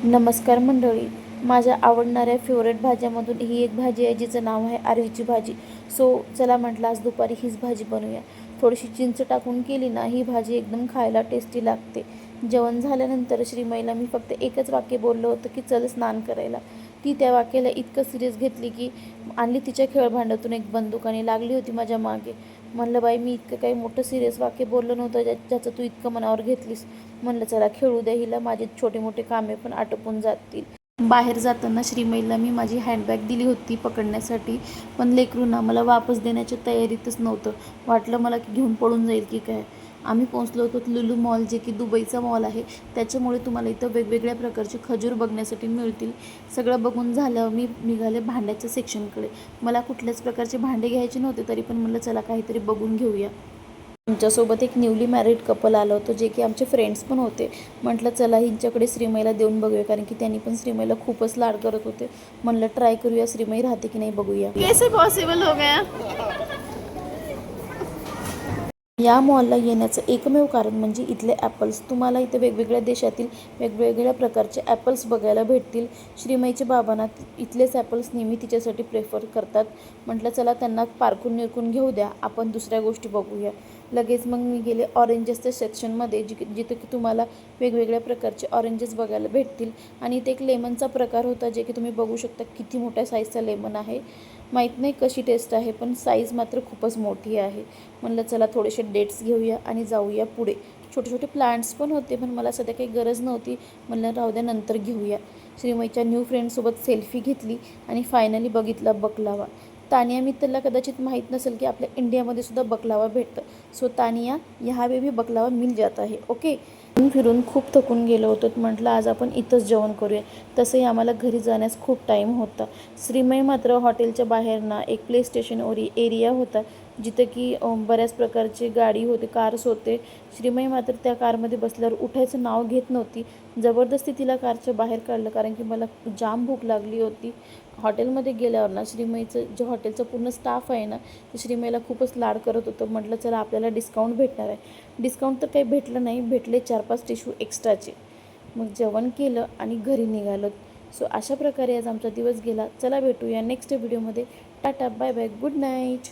नमस्कार मंडळी. माझ्या आवडणाऱ्या फेवरेट भाज्यामधून ही एक भाजी आहे जिचं नाव आहे आरवीची भाजी. चला म्हटलं आज दुपारी हीच भाजी बनवूया. थोडीशी चिंच टाकून केली ना ही भाजी एकदम खायला टेस्टी लागते. जेवण झाल्यानंतर श्रीमईला मी फक्त एकच वाक्य बोललं होतं की चल स्नान करायला. ती त्या वाक्याला इतकं सिरियस घेतली की आणली तिच्या खेळभांड्यातून एक बंदूक आणि लागली होती माझ्या मागे. म्हणलं बाई मी इतकं काही मोठं सिरियस वाक्य बोललं नव्हतं ज्याचं तू इतकं मनावर घेतलीस. म्हणलं चला खेळू द्या हिला, माझे छोटे मोठे कामे पण आटोपून जातील. बाहेर जाताना श्रीमईला मी माझी हँडबॅग दिली होती पकडण्यासाठी, पण लेकरू ना मला वापस देण्याच्या तयारीतच नव्हतं. वाटलं मला की घेऊन पळून जाईल की काय. आम्ही पोहोचलो होतो लुलू मॉल, जे की दुबईचा मॉल आहे. त्याच्यामुळे तुम्हाला इथं वेगवेगळ्या प्रकारचे खजूर बघण्यासाठी मिळतील. सगळं बघून झालं मी निघाले भांड्याच्या सेक्शनकडे. मला कुठल्याच प्रकारचे भांडे घ्यायचे नव्हते, तरी पण म्हणलं चला काहीतरी बघून घेऊया. आमच्यासोबत एक न्यूली मॅरिड कपल आलं होतं, जे की आमचे फ्रेंड्स पण होते. म्हटलं चला हिंच्याकडे श्रीमईला देऊन बघूया, कारण की त्यांनी पण श्रीमईला खूपच लाड करत होते. म्हणलं ट्राय करूया श्रीमई राहते की नाही बघूया. कैसे पॉसिबल हो गया? या मॉलला येण्याचं एकमेव कारण म्हणजे इथले ॲपल्स. तुम्हाला इथे वेगवेगळ्या देशातील वेगवेगळ्या प्रकारचे ॲपल्स बघायला भेटतील. श्रीमईच्या बाबांना इथलेच ॲपल्स नेहमी तिच्यासाठी प्रेफर करतात. म्हटलं चला त्यांना पारखून निरखून घेऊ द्या, आपण दुसऱ्या गोष्टी बघूया. लगेच मग मी गेले ऑरेंजेसच्या सेक्शनमध्ये, जिथे की तुम्हाला वेगवेगळ्या प्रकारचे ऑरेंजेस बघायला भेटतील. आणि इथे एक लेमनचा प्रकार होता, जे की तुम्ही बघू शकता किती मोठ्या साईजचा लेमन आहे. माहीत नाही कशी टेस्ट आहे, पण साईज मात्र खूपच मोठी आहे. म्हणलं चला थोडेसे डेट्स घेऊया आणि जाऊया पुढे. छोटे छोटे प्लांट्स पण होते, पण मला सध्या काही गरज नव्हती. म्हणलं राहू द्या नंतर घेऊया. श्रीमईच्या न्यू फ्रेंडसोबत सेल्फी घेतली आणि फायनली बघितला बकलावा. तानिया मित्तलला कदाचित माहीत नसेल की आपल्या इंडियामध्ये सुद्धा बकलावा भेटतं. तानिया यहाँ पे भी बकलावा मिल जाता है. ओके. फिरून खूप थकून गेलो होतो. म्हटलं आज आपण इथंच जेवण करूया. तसंही आम्हाला घरी जाण्यास खूप टाईम होता. श्रीमई मात्र हॉटेलच्या बाहेर ना एक प्ले स्टेशन एरिया होता, जिथं की बऱ्याच प्रकारचे गाडी होते, कार्स होते. श्रीमई मात्र त्या कारमध्ये बसल्यावर उठायचं नाव घेत नव्हती. जबरदस्ती तिला कारच्या बाहेर काढलं, कारण की मला जाम भूक लागली होती. हॉटेलमध्ये गेल्यावर ना श्रीमईचं जे हॉटेलचं पूर्ण स्टाफ आहे ना, ते श्रीमईला खूपच लाड करत होतं. म्हटलं चला आपल्याला डिस्काउंट भेटणार आहे. डिस्काउंट तर काही भेटलं नाही, भेटले 4-5 टिश्यू एक्स्ट्राचे. मग जेवण केलं आणि घरी निघालो. अशा प्रकारे आज आमचा दिवस गेला. चला भेटूया नेक्स्ट व्हिडिओमध्ये. Tata, bye bye, good night.